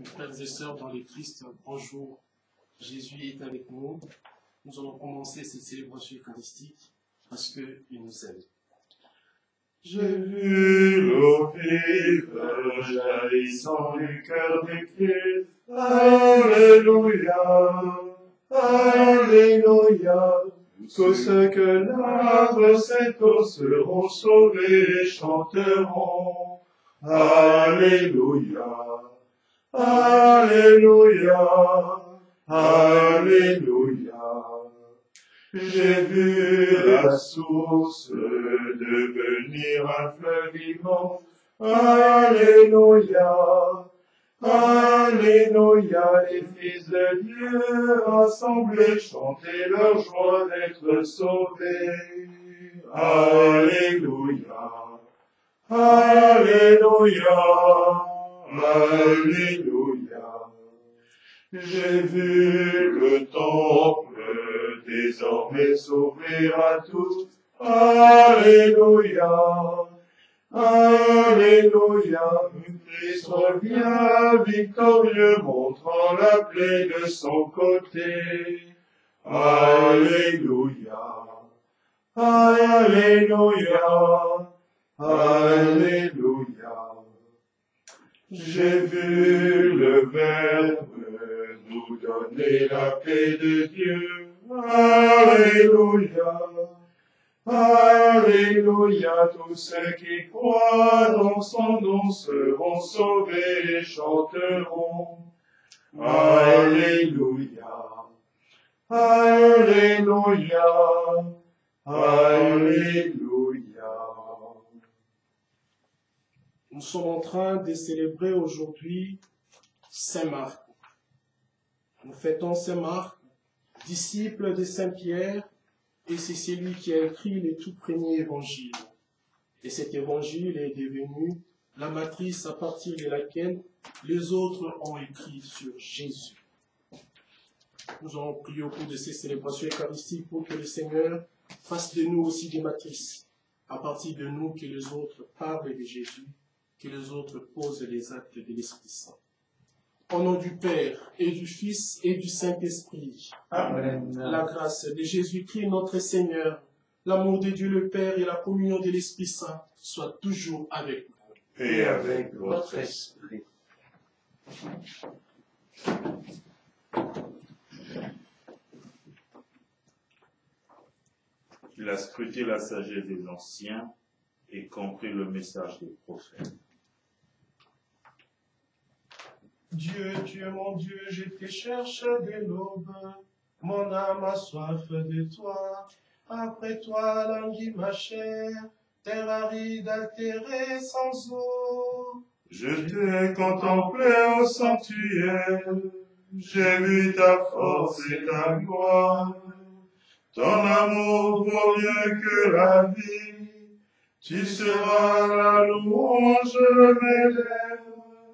Mes frères et sœurs dans les Christ, bonjour. Jésus est avec nous. Nous allons commencer cette célébration eucharistique parce qu'il nous aime. J'ai vu l'eau vive jaillissant du cœur du Christ. Alléluia, Alléluia. Tous ceux que lave cette eau seront sauvés et chanteront. Alléluia, Alléluia, Alléluia. J'ai vu la source devenir un fleuve vivant. Alléluia, Alléluia. Les fils de Dieu rassemblés chantaient leur joie d'être sauvés. Alléluia, Alléluia, Alléluia. J'ai vu le temple désormais s'ouvrir à tous. Alléluia, Alléluia. Christ revient victorieux, montrant la plaie de son côté. Alléluia, Alléluia, Alléluia. J'ai vu le Verbe nous donner la paix de Dieu. Alléluia, Alléluia. Tous ceux qui croient dans son nom seront sauvés et chanteront. Alléluia, Alléluia, Alléluia. Nous sommes en train de célébrer aujourd'hui Saint Marc. Nous fêtons Saint Marc, disciple de Saint Pierre, et c'est celui qui a écrit le tout premier évangile. Et cet évangile est devenu la matrice à partir de laquelle les autres ont écrit sur Jésus. Nous allons prier au cours de ces célébrations eucharistiques pour que le Seigneur fasse de nous aussi des matrices, à partir de nous que les autres parlent de Jésus, que les autres posent les actes de l'Esprit Saint. Au nom du Père, et du Fils, et du Saint-Esprit. Amen. La grâce de Jésus-Christ, notre Seigneur, l'amour de Dieu le Père et la communion de l'Esprit Saint soient toujours avec vous. Et avec votre esprit. Il a scruté la sagesse des anciens et compris le message des prophètes. Dieu, tu es mon Dieu, je te cherche de l'aube. Mon âme a soif de toi. Après toi, languit ma chair. Terre aride, altérée, sans eau. Je t'ai contemplé au sanctuaire, j'ai vu ta force et ta gloire. Ton amour vaut mieux que la vie, tu seras la louange de mes lèvres.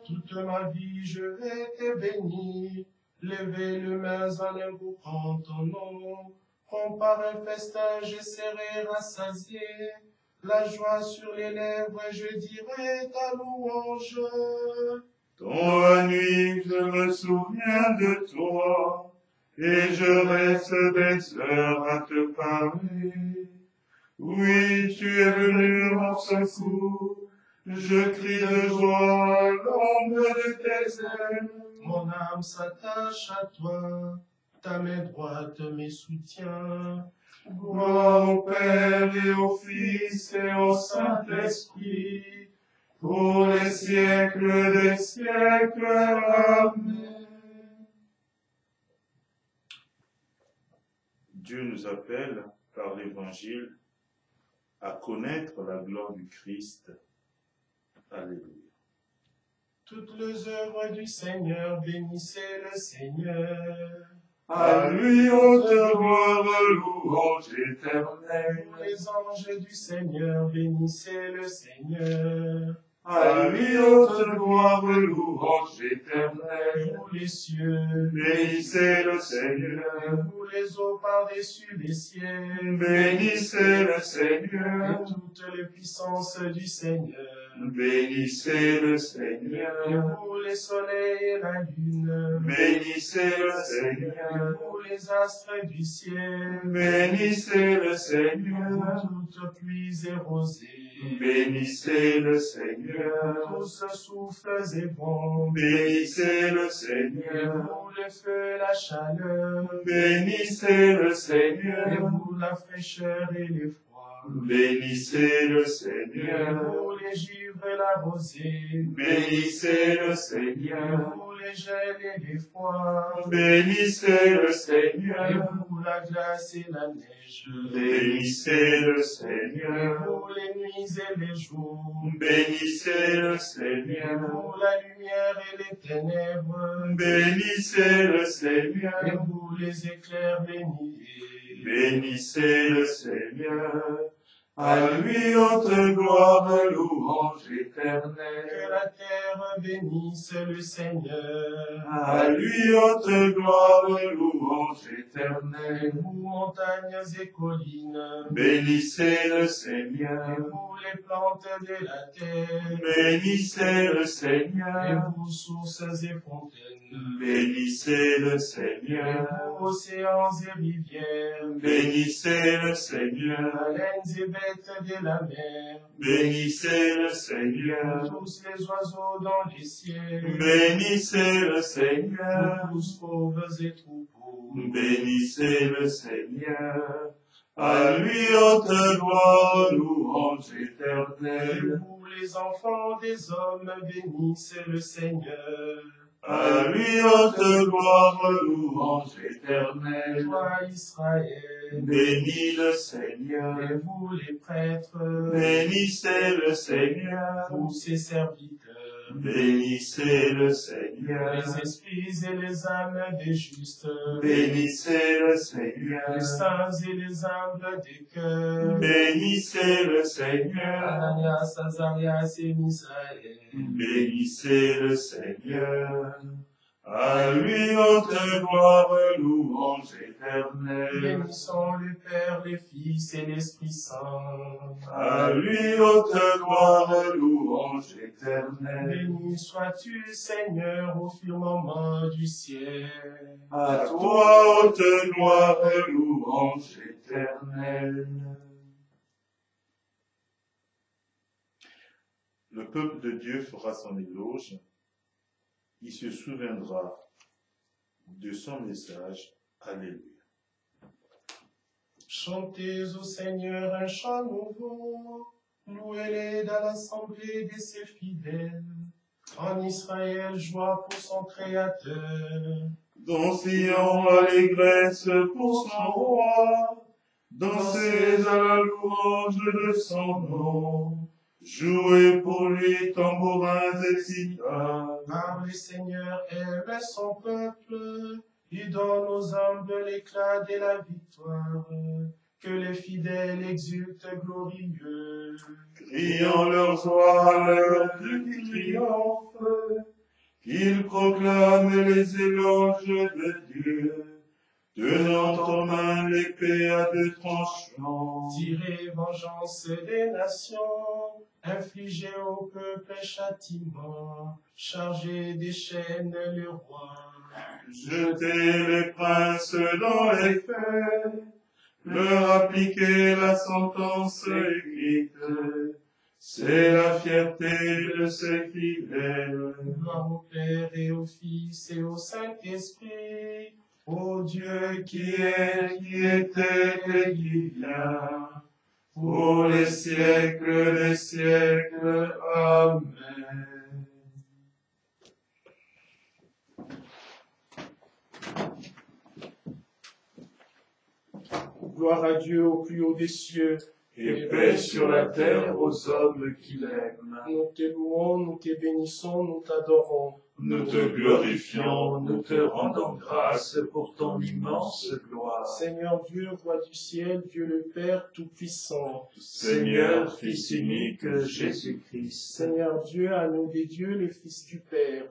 Toute ma vie, je vais te bénir. Lever les mains en invoquant ton nom. Comme par un festin, je serai rassasié. La joie sur les lèvres, je dirai ta louange. Dans la nuit, je me souviens de toi, et je reste des heures à te parler. Oui, tu es venu en secours, je crie de joie à l'ombre de tes ailes. Mon âme s'attache à toi, ta main droite me soutient. Gloire au Père et au Fils et au Saint-Esprit, pour les siècles des siècles. Amen. Dieu nous appelle par l'Évangile à connaître la gloire du Christ. Alléluia. Toutes les œuvres du Seigneur, bénissez le Seigneur. À lui haute gloire, louange éternelle. Les anges du Seigneur, bénissez le Seigneur. À lui haute gloire, louange éternelle. Vous les cieux, Bénissez le Seigneur. vous les eaux par-dessus les ciels, Bénissez le et Seigneur. toutes les puissances du Seigneur. Bénissez le Et Seigneur. vous les soleils et la lune, Bénissez le et Seigneur. vous les astres du ciel, Bénissez le vous Seigneur. toutes pluies et rosées, Bénissez le Seigneur. tous souffles et vents, Bénissez le et Seigneur. vous le feu, la chaleur, Bénissez le et Seigneur. vous la fraîcheur et l'effroi. Bénissez le Et Seigneur. vous les givres et la rosée, Bénissez le et Seigneur. vous les gels et les froids, Bénissez le et Seigneur. vous la glace et la neige, Bénissez le et Seigneur. vous les nuits et les jours, Bénissez le et Seigneur. vous la lumière et les ténèbres, Bénissez le et Seigneur. vous les éclairs bénis. Bénissez le Seigneur. À lui haute gloire, louange éternelle. Que la terre bénisse le Seigneur. À lui haute gloire, louange Et éternelle. vous, montagnes et collines, Bénissez le et Seigneur. vous, les plantes de la terre, Bénissez le et Seigneur. vous, sources et fontaines, Bénissez le et Seigneur. vous, océans et rivières, Bénissez le Seigneur. baleines et bêtes de la mer, Bénissez le Seigneur. tous les oiseaux dans les ciels, Bénissez le Seigneur. vous tous fauves et troupeaux, Bénissez le Seigneur. À lui haute gloire, louange et éternelle. vous, les enfants des hommes, bénissez le Seigneur. À lui haute gloire, louange éternelle. Toi, Israël, Bénis le et Seigneur. vous, les prêtres, Bénissez le Seigneur. vous, ses serviteurs, Bénissez le Seigneur. les esprits et les âmes des justes, Bénissez le les Seigneur. saints et les humbles des cœurs, Bénissez le Seigneur. Ananias, Azarias et Misaël, Bénissez le Seigneur. À lui haute gloire, louange éternelle. bénissons le Père, le Fils et l'Esprit Saint. À lui haute gloire, louange éternelle. Béni sois-tu, Seigneur, au firmament du ciel. À toi haute gloire, louange éternelle. Le peuple de Dieu fera son éloge. Il se souviendra de son message. Alléluia. Chantez au Seigneur un chant nouveau, louez-les dans l'assemblée de ses fidèles. En Israël, joie pour son Créateur. Dans Sion, allégresse pour son roi. Dansez à la louange de son nom. Jouez pour lui tambourins et cithars. Car le Seigneur aime son peuple, il donne aux humbles l'éclat de la victoire. Que les fidèles exultent glorieux. Criant leur joie à l'heure du triomphe, qu'ils proclament les éloges de Dieu, tenant en main l'épée à deux tranchants. Tirez vengeance des nations, infligez au peuple châtiment, chargez des chaînes le roi. Jetez les princes dans les fers, leur appliquez la sentence écrite. C'est la fierté de ses fidèles. Gloire au Père et au Fils et au Saint-Esprit, ô Dieu Qui est, qui était et qui vient, pour les siècles des siècles. Amen. Gloire à Dieu au plus haut des cieux et paix sur la terre aux hommes qui l'aiment. Nous te louons, nous te bénissons, nous t'adorons. Nous te glorifions, nous te rendons grâce pour ton immense gloire. Seigneur Dieu, roi du ciel, Dieu le Père Tout-Puissant. Seigneur, Fils unique, Jésus-Christ. Seigneur Dieu, agneau des dieux, le Fils du Père.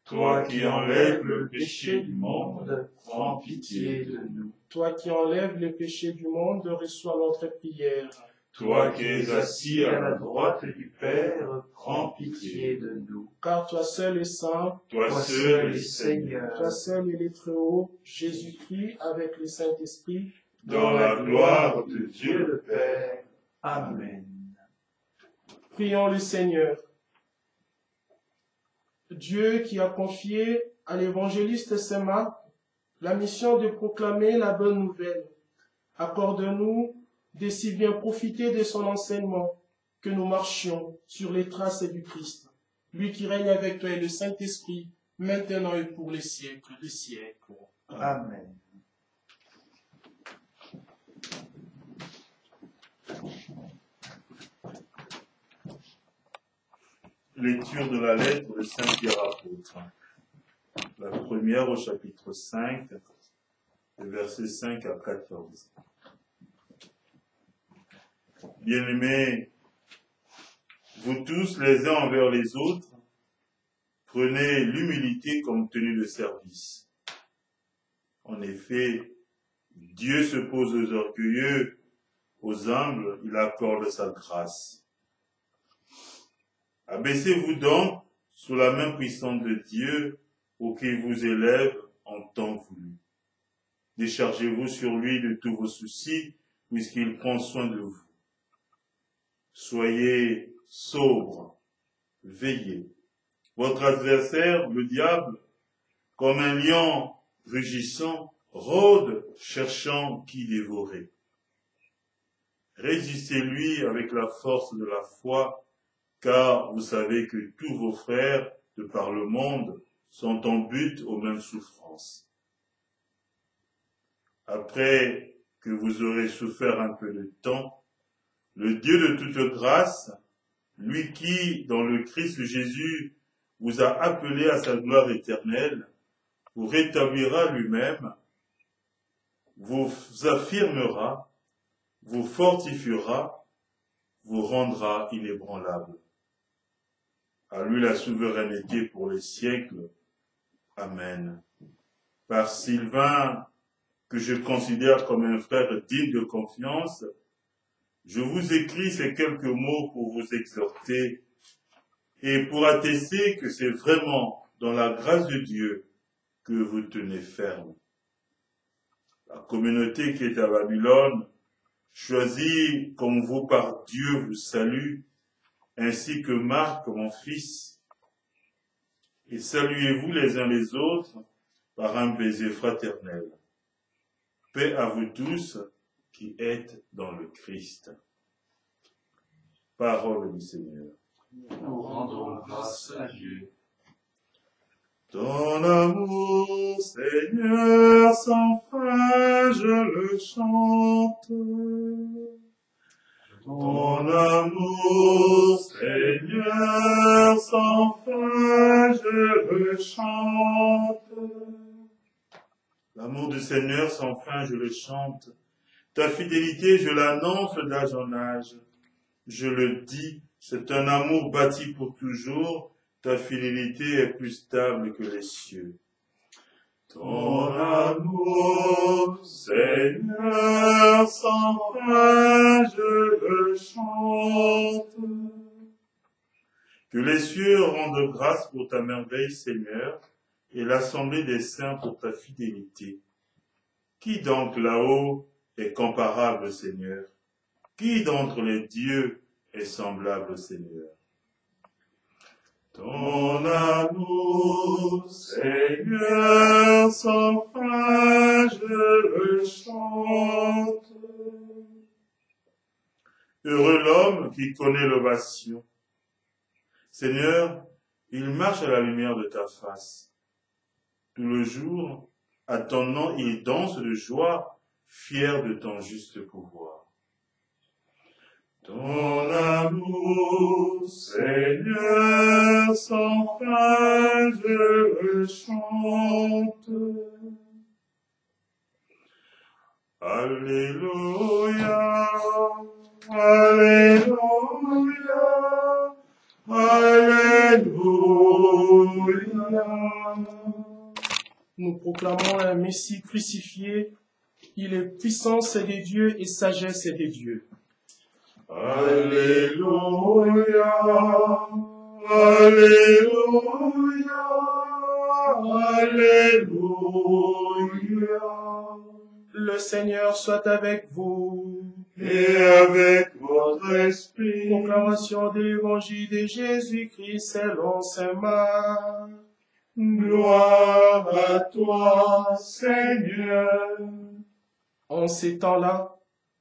Toi qui enlèves le péché du monde, prends pitié de nous. Toi qui enlèves les péchés du monde, reçois notre prière. Toi qui es assis à la droite du Père, prends pitié de nous. Car toi seul est saint, Toi seul est Seigneur, toi seul est le Très-Haut, Jésus-Christ avec le Saint-Esprit, dans la gloire de Dieu le Père. Amen. Prions le Seigneur. Dieu qui a confié à l'évangéliste Saint Marc la mission de proclamer la bonne nouvelle, accorde-nous de si bien profiter de son enseignement que nous marchions sur les traces du Christ, lui qui règne avec toi et le Saint-Esprit, maintenant et pour les siècles des siècles. Amen. Lecture de la lettre de Saint Pierre apôtre. La première au chapitre 5, versets 5 à 14. Bien-aimés, vous tous les uns envers les autres, prenez l'humilité comme tenue de service. En effet, Dieu se pose aux orgueilleux, aux humbles, il accorde sa grâce. Abaissez-vous donc sous la main puissante de Dieu pour qu'il vous élève en temps voulu. Déchargez-vous sur lui de tous vos soucis, puisqu'il prend soin de vous. Soyez sobres, veillez. Votre adversaire, le diable, comme un lion rugissant, rôde, cherchant qui dévorer. Résistez-lui avec la force de la foi, car vous savez que tous vos frères de par le monde sont en butte aux mêmes souffrances. Après que vous aurez souffert un peu de temps, le Dieu de toute grâce, lui qui, dans le Christ Jésus, vous a appelé à sa gloire éternelle, vous rétablira lui-même, vous affirmera, vous fortifiera, vous rendra inébranlable. À lui la souveraineté pour les siècles. Amen. Par Sylvain, que je considère comme un frère digne de confiance, je vous écris ces quelques mots pour vous exhorter et pour attester que c'est vraiment dans la grâce de Dieu que vous tenez ferme. La communauté qui est à Babylone, choisie comme vous par Dieu, vous salue, ainsi que Marc, mon fils. Et saluez-vous les uns les autres par un baiser fraternel. Paix à vous tous qui êtes dans le Christ. Parole du Seigneur. Nous rendons grâce à Dieu. Ton amour, Seigneur, sans fin, je le chante. Ton amour, Seigneur, sans fin, je le chante. L'amour du Seigneur sans fin, je le chante. Ta fidélité, je l'annonce d'âge en âge. Je le dis, c'est un amour bâti pour toujours. Ta fidélité est plus stable que les cieux. Ton amour, Seigneur, sans fin, je le chante. Que les cieux rendent grâce pour ta merveille, Seigneur, et l'assemblée des saints pour ta fidélité. Qui donc là-haut est comparable, Seigneur? Qui d'entre les dieux est semblable au Seigneur? Ton amour, Seigneur, sans fin, je le chante. Heureux l'homme qui connaît l'ovation. Seigneur, il marche à la lumière de ta face. Tout le jour, à ton nom, il danse de joie, fier de ton juste pouvoir. Ton amour, Seigneur, sans fin, je chante. Alléluia, Alléluia, Alléluia. Nous proclamons un Messie crucifié. Il est puissance des dieux et sagesse des dieux. Alléluia, Alléluia, Alléluia. Le Seigneur soit avec vous. Et avec votre esprit. Proclamation de l'évangile de Jésus-Christ selon saint Marc. Gloire à toi, Seigneur. En ces temps-là,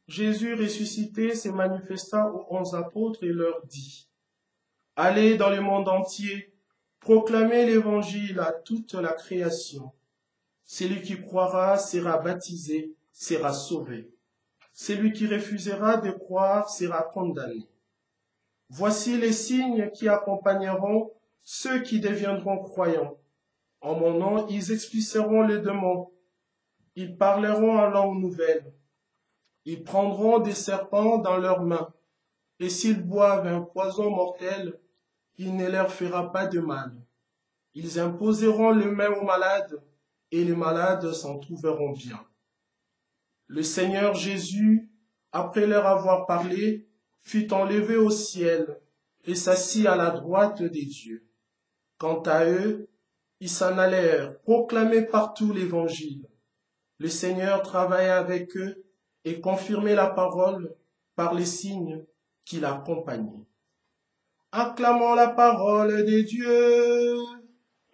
Jésus ressuscité se manifesta aux 11 apôtres et leur dit: Allez dans le monde entier, proclamez l'évangile à toute la création. Celui qui croira sera baptisé, sera sauvé. Celui qui refusera de croire sera condamné. Voici les signes qui accompagneront ceux qui deviendront croyants. En mon nom, ils expulseront les démons. Ils parleront en langue nouvelle. Ils prendront des serpents dans leurs mains. Et s'ils boivent un poison mortel, il ne leur fera pas de mal. Ils imposeront les mains aux malades, et les malades s'en trouveront bien. Le Seigneur Jésus, après leur avoir parlé, fut enlevé au ciel et s'assit à la droite des dieux. Quant à eux, ils s'en allèrent proclamer partout l'évangile. Le Seigneur travaillait avec eux et confirmait la parole par les signes qui l'accompagnaient. Acclamons la parole des dieux.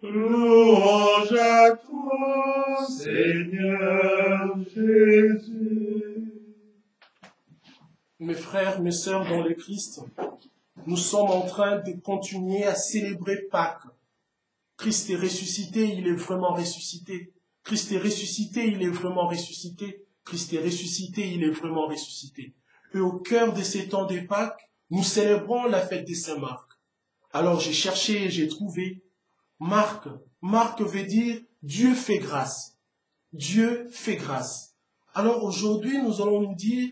Louange à toi, Seigneur Jésus. Mes frères, mes sœurs dans le Christ, nous sommes en train de continuer à célébrer Pâques. Christ est ressuscité, il est vraiment ressuscité. Christ est ressuscité, il est vraiment ressuscité. Christ est ressuscité, il est vraiment ressuscité. Et au cœur de ces temps de Pâques, nous célébrons la fête de Saint Marc. Alors j'ai cherché et j'ai trouvé Marc. Marc veut dire Dieu fait grâce. Dieu fait grâce. Alors aujourd'hui, nous allons nous dire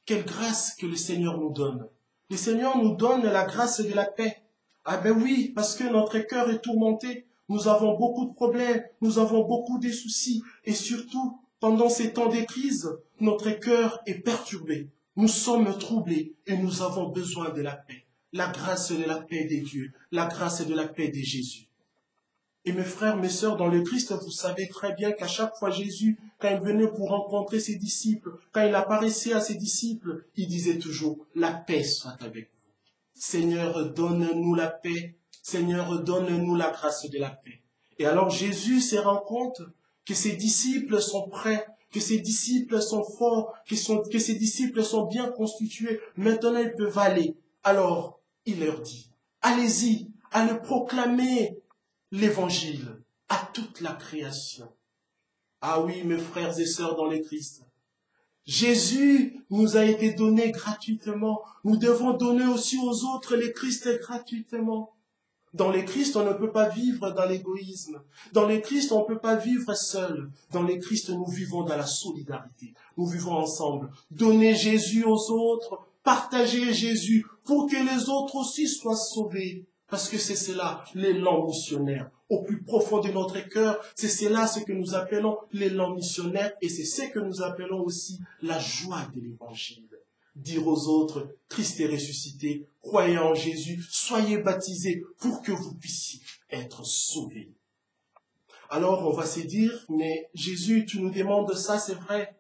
quelle grâce que le Seigneur nous donne. Le Seigneur nous donne la grâce de la paix. Ah ben oui, parce que notre cœur est tourmenté. Nous avons beaucoup de problèmes, nous avons beaucoup de soucis. Et surtout, pendant ces temps de crise, notre cœur est perturbé. Nous sommes troublés et nous avons besoin de la paix. La grâce de la paix des dieux, la grâce de la paix de Jésus. Et mes frères, mes sœurs, dans le Christ, vous savez très bien qu'à chaque fois Jésus, quand il venait pour rencontrer ses disciples, quand il apparaissait à ses disciples, il disait toujours, la paix soit avec vous. Seigneur, donne-nous la paix. Seigneur, donne-nous la grâce de la paix. Et alors Jésus se rend compte que ses disciples sont prêts, que ses disciples sont forts, que ses disciples sont bien constitués. Maintenant, ils peuvent aller. Alors, il leur dit, allez-y, allez proclamer l'évangile à toute la création. Ah oui, mes frères et sœurs dans le Christ. Jésus nous a été donné gratuitement. Nous devons donner aussi aux autres les Christ gratuitement. Dans le Christ, on ne peut pas vivre dans l'égoïsme. Dans le Christ, on ne peut pas vivre seul. Dans le Christ, nous vivons dans la solidarité. Nous vivons ensemble. Donner Jésus aux autres, partager Jésus pour que les autres aussi soient sauvés. Parce que c'est cela, l'élan missionnaire. Au plus profond de notre cœur, c'est cela ce que nous appelons l'élan missionnaire et c'est ce que nous appelons aussi la joie de l'évangile. Dire aux autres, Christ est ressuscité, croyez en Jésus, soyez baptisés pour que vous puissiez être sauvés. Alors on va se dire, mais Jésus, tu nous demandes ça, c'est vrai.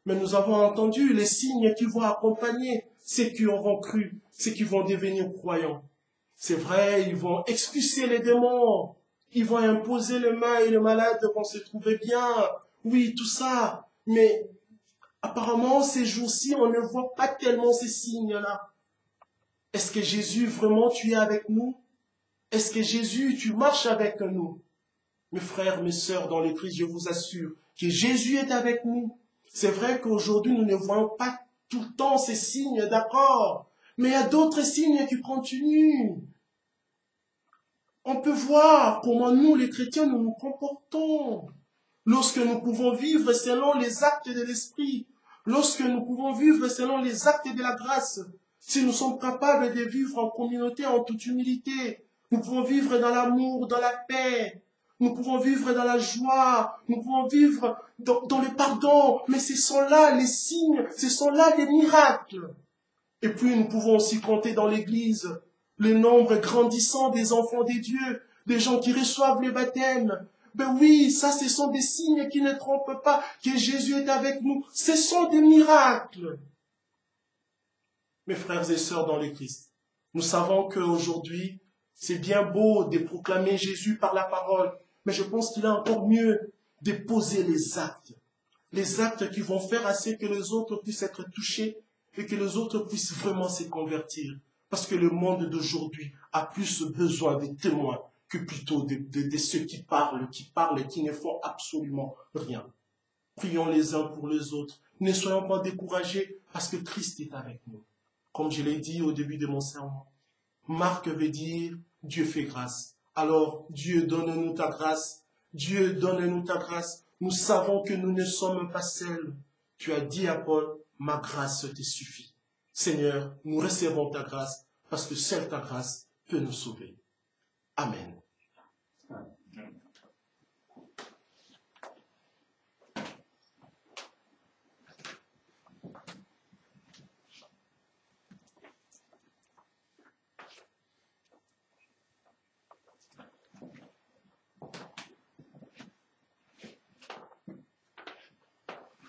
Mais nous avons entendu les signes qui vont accompagner ceux qui auront cru, ceux qui vont devenir croyants. C'est vrai, ils vont expulser les démons, ils vont imposer les mains et les malades vont se trouver bien. Oui, tout ça. Mais apparemment, ces jours-ci, on ne voit pas tellement ces signes-là. Est-ce que Jésus, vraiment, tu es avec nous? Est-ce que Jésus, tu marches avec nous? Mes frères, mes sœurs dans le Christ, je vous assure que Jésus est avec nous. C'est vrai qu'aujourd'hui, nous ne voyons pas tout le temps ces signes, d'accord? Mais il y a d'autres signes qui continuent. On peut voir comment nous, les chrétiens, nous nous comportons. Lorsque nous pouvons vivre selon les actes de l'esprit, lorsque nous pouvons vivre selon les actes de la grâce, si nous sommes capables de vivre en communauté, en toute humilité, nous pouvons vivre dans l'amour, dans la paix, nous pouvons vivre dans la joie, nous pouvons vivre dans le pardon, mais ce sont là les signes, ce sont là les miracles. Et puis nous pouvons aussi compter dans l'Église le nombre grandissant des enfants des dieux, des gens qui reçoivent le baptême. Ben oui, ça ce sont des signes qui ne trompent pas, que Jésus est avec nous. Ce sont des miracles. Mes frères et sœurs dans le Christ, nous savons qu'aujourd'hui, c'est bien beau de proclamer Jésus par la parole, mais je pense qu'il est encore mieux de poser les actes qui vont faire assez que les autres puissent être touchés et que les autres puissent vraiment se convertir. Parce que le monde d'aujourd'hui a plus besoin des témoins que plutôt de ceux qui parlent, qui ne font absolument rien. Prions les uns pour les autres. Ne soyons pas découragés parce que Christ est avec nous. Comme je l'ai dit au début de mon sermon, Marc veut dire Dieu fait grâce. Alors, Dieu, donne-nous ta grâce. Dieu, donne-nous ta grâce. Nous savons que nous ne sommes pas seuls. Tu as dit à Paul, ma grâce te suffit. Seigneur, nous recevons ta grâce parce que seule ta grâce peut nous sauver. Amen.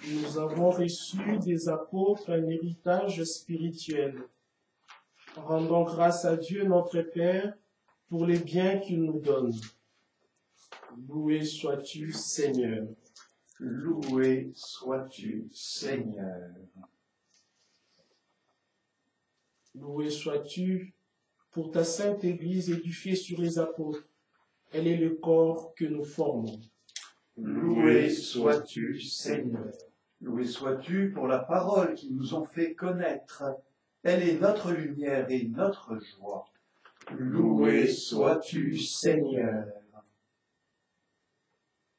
Nous avons reçu des apôtres un héritage spirituel. Rendons grâce à Dieu notre Père pour les biens qu'il nous donne. Loué sois-tu, Seigneur. Loué sois-tu, Seigneur. Loué sois-tu pour ta sainte Église édifiée sur les apôtres. Elle est le corps que nous formons. Loué sois-tu, Seigneur. Loué sois-tu pour la parole qui nous ont fait connaître. Elle est notre lumière et notre joie. Loué sois-tu, Seigneur.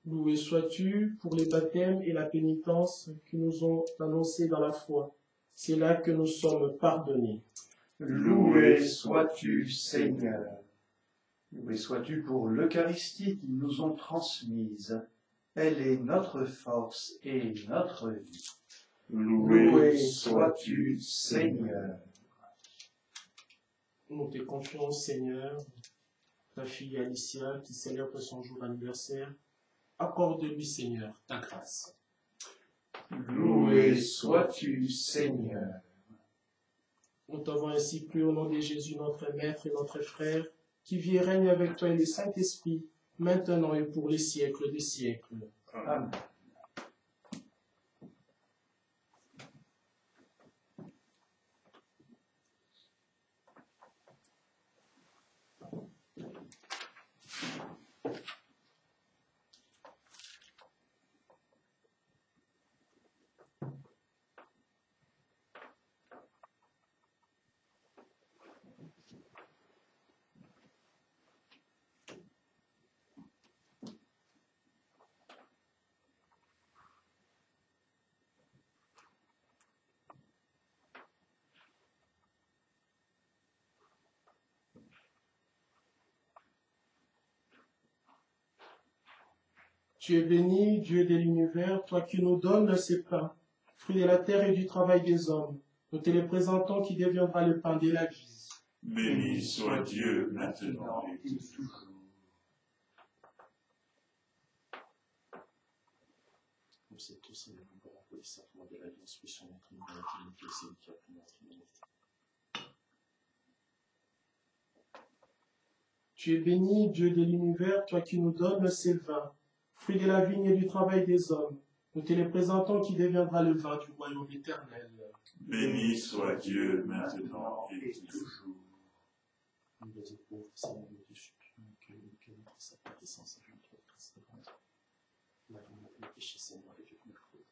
Loué sois-tu pour les baptêmes et la pénitence qui nous ont annoncés dans la foi. C'est là que nous sommes pardonnés. Loué sois-tu, Seigneur. Loué sois-tu pour l'Eucharistie qu'ils nous ont transmise. Elle est notre force et notre vie. Loué sois-tu, Seigneur. Nous te confions, Seigneur, ta fille Alicia qui célèbre son jour d'anniversaire. Accorde-lui, Seigneur, ta grâce. Loué sois-tu, Seigneur. Nous t'avons ainsi pris au nom de Jésus, notre Maître et notre Frère, qui vit et règne avec toi et le Saint-Esprit, maintenant et pour les siècles des siècles. Amen. Tu es béni, Dieu de l'univers, toi qui nous donnes ces pains, fruits de la terre et du travail des hommes. Nous te les présentons qui deviendra le pain de la vie. Béni soit Dieu maintenant et toujours. Nous sommes tous les membres pour les sacrements de la vie, instruction notre humanité, c'est lui qui a pris notre humanité. Tu es béni, Dieu de l'univers, toi qui nous donnes ces vins, fruits de la vigne et du travail des hommes. Nous te les présentons qui deviendra le vin du royaume éternel. Béni soit Dieu maintenant et toujours. Nous les pauvres, Seigneur, nous te supplions que notre sacrifice sans sa vie, notre Christ, lavons nos péchés, Seigneur, et que nos fautes.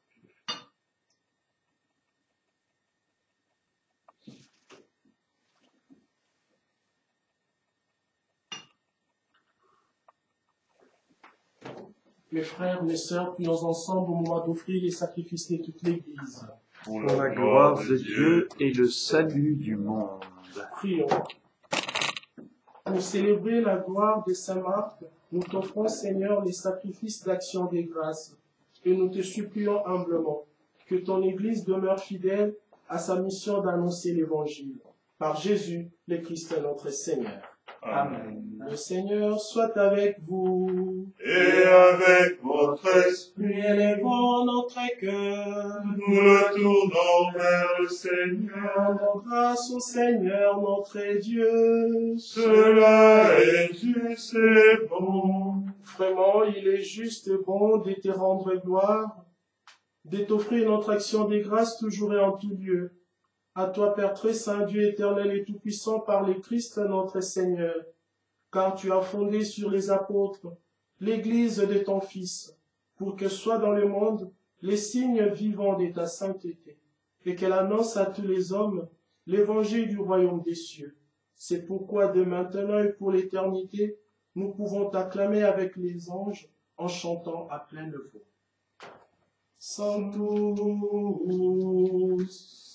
Mes frères, mes sœurs, prions ensemble au moment d'offrir les sacrifices de toute l'Église. Pour la gloire de Dieu et le salut du monde. Prions. Pour célébrer la gloire de Saint Marc, nous t'offrons, Seigneur, les sacrifices d'action des grâces. Et nous te supplions humblement que ton Église demeure fidèle à sa mission d'annoncer l'Évangile. Par Jésus, le Christ notre Seigneur. Amen. Le Seigneur soit avec vous. Et avec votre esprit, Élevons notre cœur. nous le tournons vers le Seigneur. Rendons grâce au Seigneur notre Dieu. Cela est juste et bon. Vraiment, il est juste et bon de te rendre gloire, de t'offrir notre action des grâces toujours et en tout lieu. À toi, Père très saint, Dieu éternel et tout-puissant, par le Christ notre Seigneur, car tu as fondé sur les apôtres l'Église de ton Fils, pour que soit dans le monde les signes vivants de ta sainteté, et qu'elle annonce à tous les hommes l'évangile du royaume des cieux. C'est pourquoi de maintenant et pour l'éternité, nous pouvons t'acclamer avec les anges en chantant à pleine voix. Sanctus,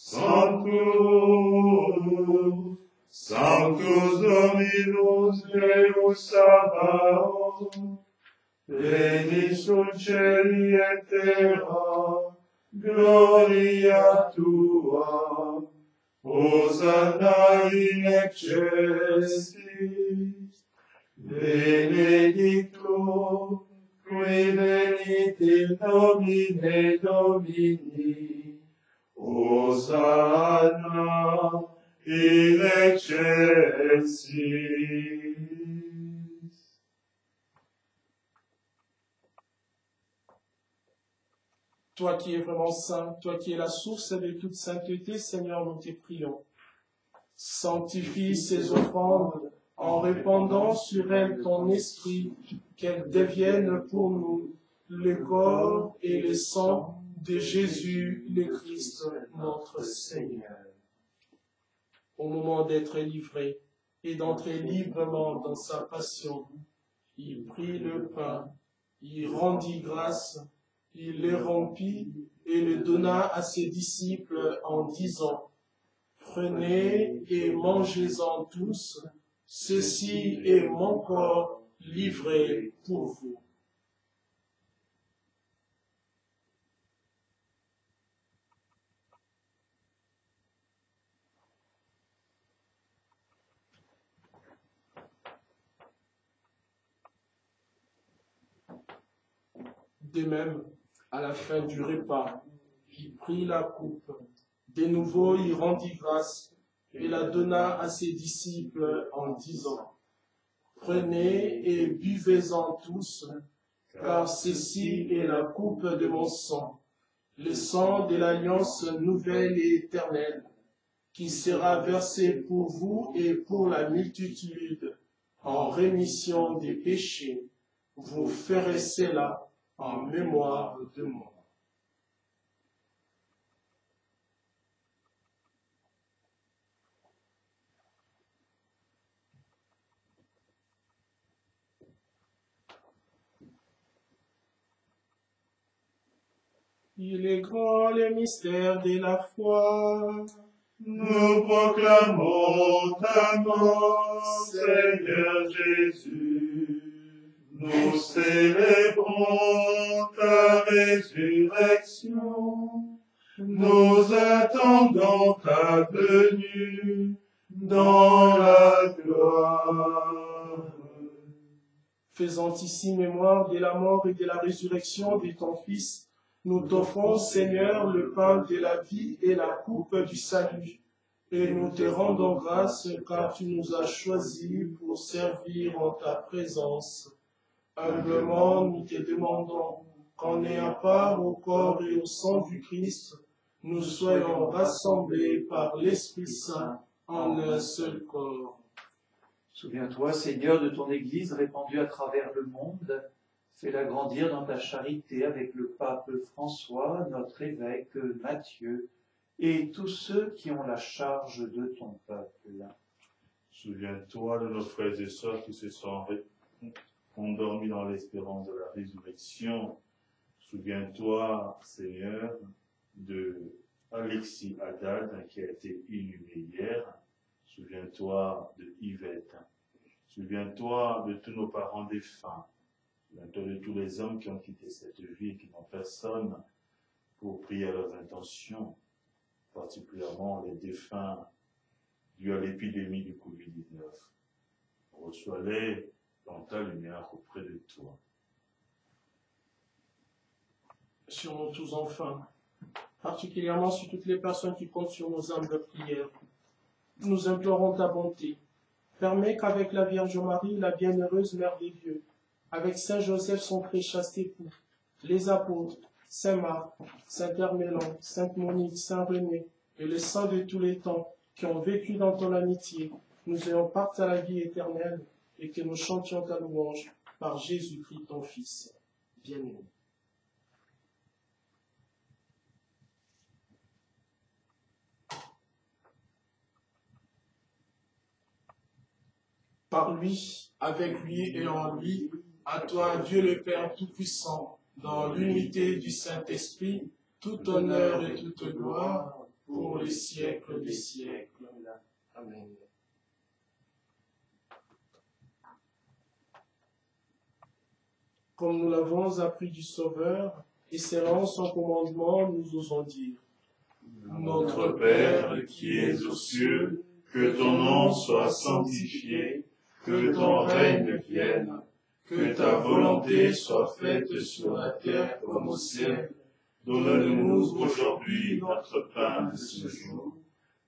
Sanctus, Sanctus Dominus Deus Sabaoth, Pleni sul cieli et terra, gloria tua, Hosanna in excelsis, benedictum, qui venit in nomine Domini, Hosanna in excelsis. toi qui es vraiment saint, toi qui es la source de toute sainteté, Seigneur, nous te prions. Sanctifie ces offrandes en répandant sur elles ton esprit, qu'elles deviennent pour nous le corps et le sang de Jésus, le Christ, notre Seigneur. Au moment d'être livré et d'entrer librement dans sa passion, il prit le pain, il rendit grâce, il le rompit et le donna à ses disciples en disant: Prenez et mangez-en tous, ceci est mon corps livré pour vous. De même, à la fin du repas, il prit la coupe. De nouveau, il rendit grâce et la donna à ses disciples en disant: Prenez et buvez-en tous, car ceci est la coupe de mon sang, le sang de l'alliance nouvelle et éternelle, qui sera versé pour vous et pour la multitude en rémission des péchés. Vous ferez cela en mémoire de moi. Il est grand le mystère de la foi. Nous proclamons ta mort, Seigneur Jésus. Nous célébrons ta résurrection. Nous attendons ta venue dans la gloire. Faisant ici mémoire de la mort et de la résurrection de ton Fils, nous t'offrons, Seigneur, le pain de la vie et la coupe du salut. Et nous te rendons grâce car tu nous as choisis pour servir en ta présence. Humblement, nous te demandons qu'en ayant part au corps et au sang du Christ, nous soyons rassemblés par l'Esprit Saint en un seul corps. Souviens-toi, Seigneur, de ton Église répandue à travers le monde. Fais-la grandir dans ta charité avec le pape François, notre évêque Matthieu, et tous ceux qui ont la charge de ton peuple. Souviens-toi de nos frères et sœurs qui se sont endormis dans l'espérance de la résurrection. Souviens-toi, Seigneur, de Alexis Haddad qui a été inhumé hier. Souviens-toi de Yvette. Souviens-toi de tous nos parents défunts. Souviens-toi de tous les hommes qui ont quitté cette vie et qui n'ont personne pour prier à leurs intentions, particulièrement les défunts dus à l'épidémie du Covid-19. Reçois-les dans ta lumière auprès de toi. Sur nous tous enfin, particulièrement sur toutes les personnes qui comptent sur nos âmes de prière, nous implorons ta bonté. Permets qu'avec la Vierge Marie, la bienheureuse Mère des Dieux, avec Saint Joseph, son très chaste époux, les apôtres, Saint Marc, Saint Hermélan, Sainte Monique, Saint René, et les saints de tous les temps qui ont vécu dans ton amitié, nous ayons part à la vie éternelle et que nous chantions ta louange par Jésus-Christ, ton Fils, bien-aimé. Par lui, avec lui et en lui, à toi, Dieu le Père Tout-Puissant, dans l'unité du Saint-Esprit, tout honneur et toute gloire, pour les siècles des siècles. Amen. Comme nous l'avons appris du Sauveur, et selon son commandement, nous osons dire: Notre Père qui es aux cieux, que ton nom soit sanctifié, que ton règne vienne, que ta volonté soit faite sur la terre comme au ciel. Donne-nous aujourd'hui notre pain de ce jour.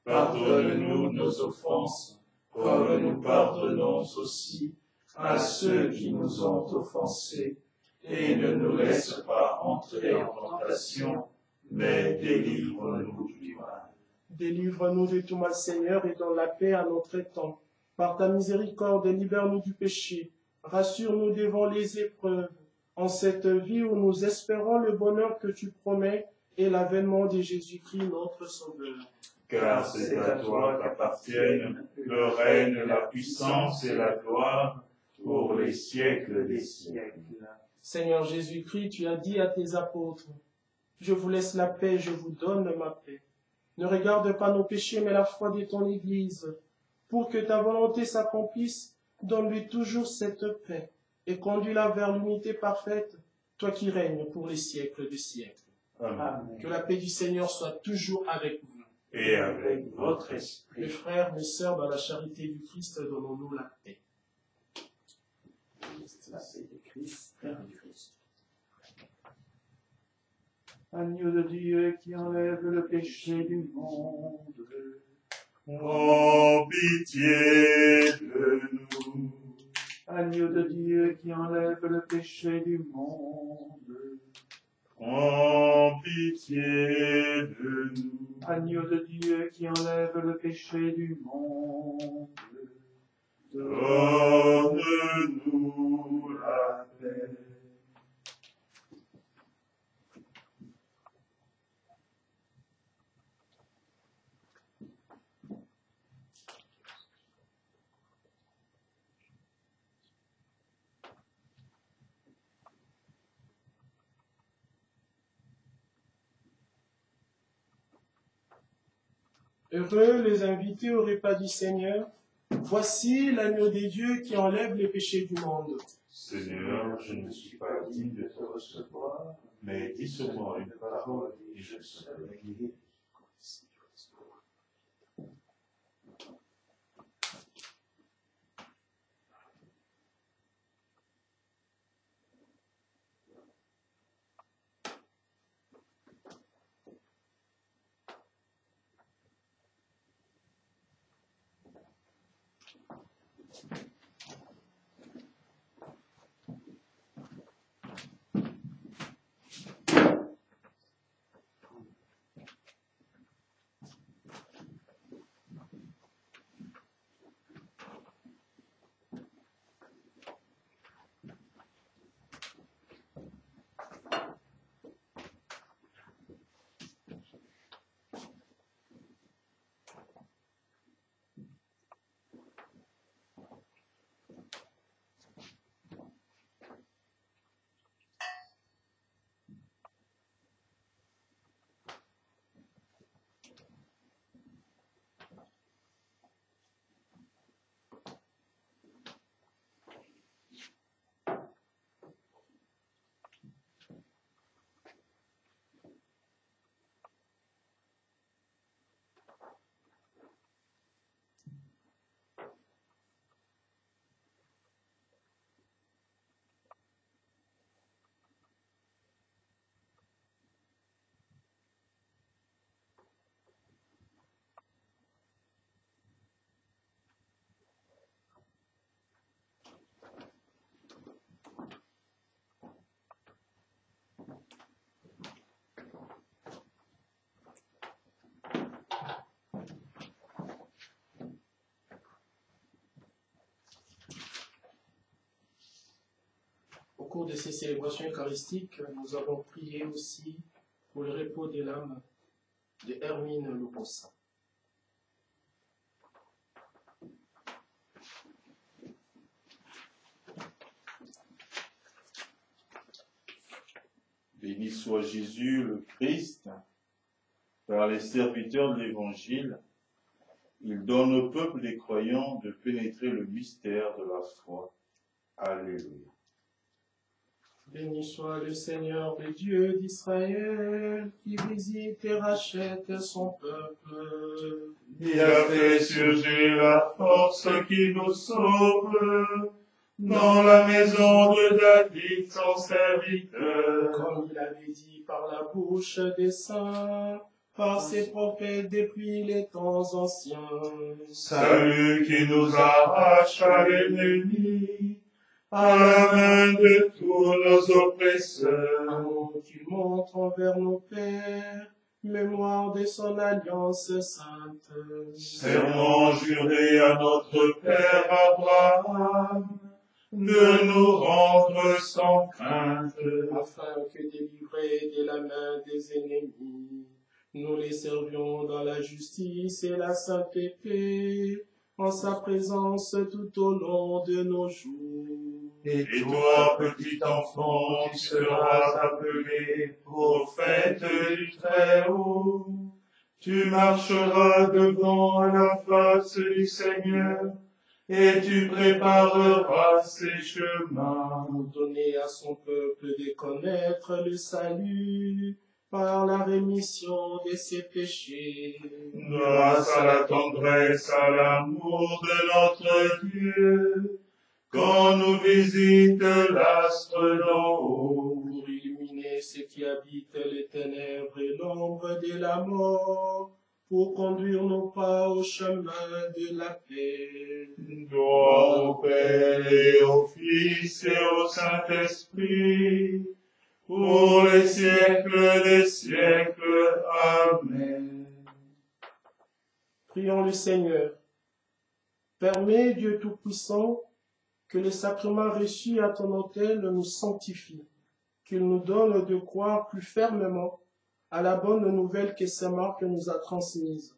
Pardonne-nous nos offenses, comme nous pardonnons aussi à ceux qui nous ont offensés. Et ne nous laisse pas entrer en tentation, mais délivre-nous du mal. Délivre-nous de tout mal, Seigneur, et donne la paix à notre temps. Par ta miséricorde, libère-nous du péché. Rassure-nous devant les épreuves. En cette vie où nous espérons le bonheur que tu promets et l'avènement de Jésus-Christ, notre Sauveur. Car c'est à toi qu'appartiennent le règne, la puissance et la gloire pour les siècles des siècles. Seigneur Jésus-Christ, tu as dit à tes apôtres: je vous laisse la paix, je vous donne ma paix. Ne regarde pas nos péchés, mais la foi de ton Église. Pour que ta volonté s'accomplisse, donne-lui toujours cette paix et conduis-la vers l'unité parfaite, toi qui règnes pour les siècles des siècles. Amen. Que la paix du Seigneur soit toujours avec vous. Et avec votre esprit. Mes frères, mes sœurs, dans la charité du Christ, donnons-nous la paix. La paix du Christ. Agneau de Dieu qui enlève le péché du monde. Oh, pitié de nous. Agneau de Dieu qui enlève le péché du monde. Oh, pitié de nous. Agneau de Dieu qui enlève le péché du monde. Donne-nous la paix. Heureux les invités au repas du Seigneur. Voici l'agneau des dieux qui enlève les péchés du monde. Seigneur, je ne suis pas digne de te recevoir, mais dis seulement une parole et je serai guéri. cours de ces célébrations eucharistiques, nous avons prié aussi pour le repos de l'âme de Hermine Loposa. Béni soit Jésus, le Christ, par les serviteurs de l'Évangile. Il donne au peuple des croyants de pénétrer le mystère de la foi. Alléluia. Béni soit le Seigneur, le Dieu d'Israël, qui visite et rachète son peuple. Il a fait surgir la force qui nous sauve dans la maison de David, son serviteur. Comme il avait dit par la bouche des saints, par ses prophètes depuis les temps anciens. Salut qui nous arrache à l'ennemi, à la main de tous nos oppresseurs. Amour qu'il montre envers nos pères, mémoire de son alliance sainte. Serment juré à notre Père Abraham, de nous rendre sans crainte, Afin que délivrés de la main des ennemis, nous les servions dans la justice et la sainteté, en sa présence tout au long de nos jours. Et toi, petit enfant, tu seras appelé prophète du Très-Haut. Tu marcheras devant la face du Seigneur, et tu prépareras ses chemins. Pour donner à son peuple de connaître le salut par la rémission de ses péchés. Grâce à la tendresse, à l'amour de notre Dieu, quand nous visite l'astre d'en haut, Pour illuminer ceux qui habitent les ténèbres et l'ombre de la mort, pour conduire nos pas au chemin de la paix. gloire au Père et au Fils et au Saint-Esprit, pour les siècles des siècles. Amen. Prions le Seigneur. Permets, Dieu Tout-Puissant, que les sacrements reçus à ton autel nous sanctifient, qu'il nous donne de croire plus fermement à la bonne nouvelle que Saint Marc nous a transmise.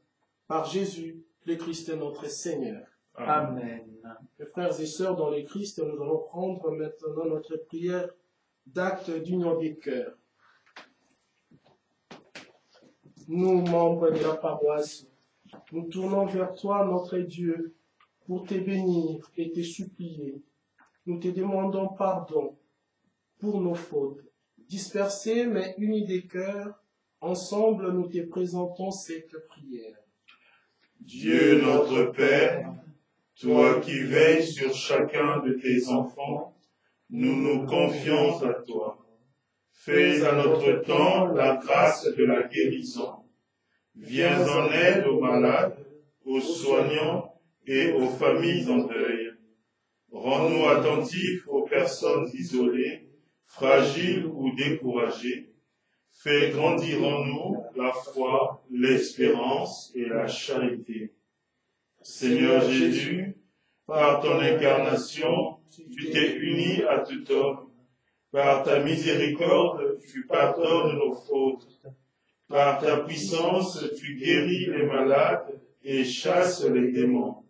Par Jésus, le Christ notre Seigneur. Amen. Mes frères et sœurs dans le Christ, nous allons prendre maintenant notre prière d'acte d'union des cœurs. Nous, membres de la paroisse, nous tournons vers toi, notre Dieu, pour te bénir et te supplier. Nous te demandons pardon pour nos fautes. Dispersés mais unis des cœurs, ensemble nous te présentons cette prière. Dieu notre Père, toi qui veilles sur chacun de tes enfants, nous nous confions à toi. Fais à notre temps la grâce de la guérison. Viens en aide aux malades, aux soignants et aux familles en deuil. Rends-nous attentifs aux personnes isolées, fragiles ou découragées. Fais grandir en nous la foi, l'espérance et la charité. Seigneur Jésus, par ton incarnation, tu t'es uni à tout homme. Par ta miséricorde, tu pardonnes nos fautes. Par ta puissance, tu guéris les malades et chasses les démons.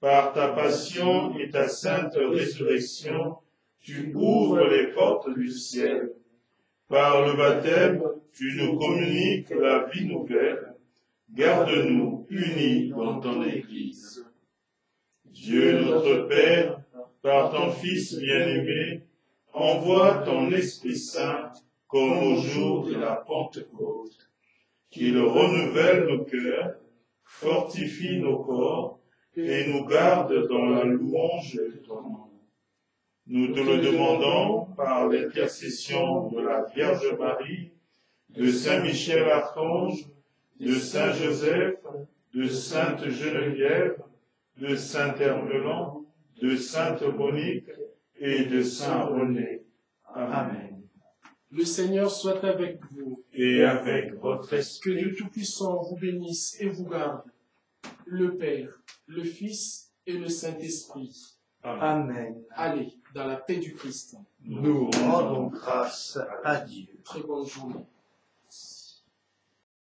Par ta passion et ta sainte résurrection, tu ouvres les portes du ciel. Par le baptême, tu nous communiques la vie nouvelle. Garde-nous unis dans ton Église. Dieu notre Père, par ton Fils bien-aimé, envoie ton Esprit Saint comme au jour de la Pentecôte, qu'il renouvelle nos cœurs, fortifie nos corps et nous garde dans la louange de ton nom. Nous te le demandons par l'intercession de la Vierge Marie, de Saint Michel Archange, de Saint Joseph, de Sainte Geneviève, de Saint Hermelin, de Sainte Monique et de Saint René. Amen. Le Seigneur soit avec vous. Et avec votre Que esprit. Dieu Tout-Puissant vous bénisse et vous garde, le Père, le Fils et le Saint-Esprit. Amen. Allez, dans la paix du Christ. Nous rendons grâce à Dieu. Très bonne journée.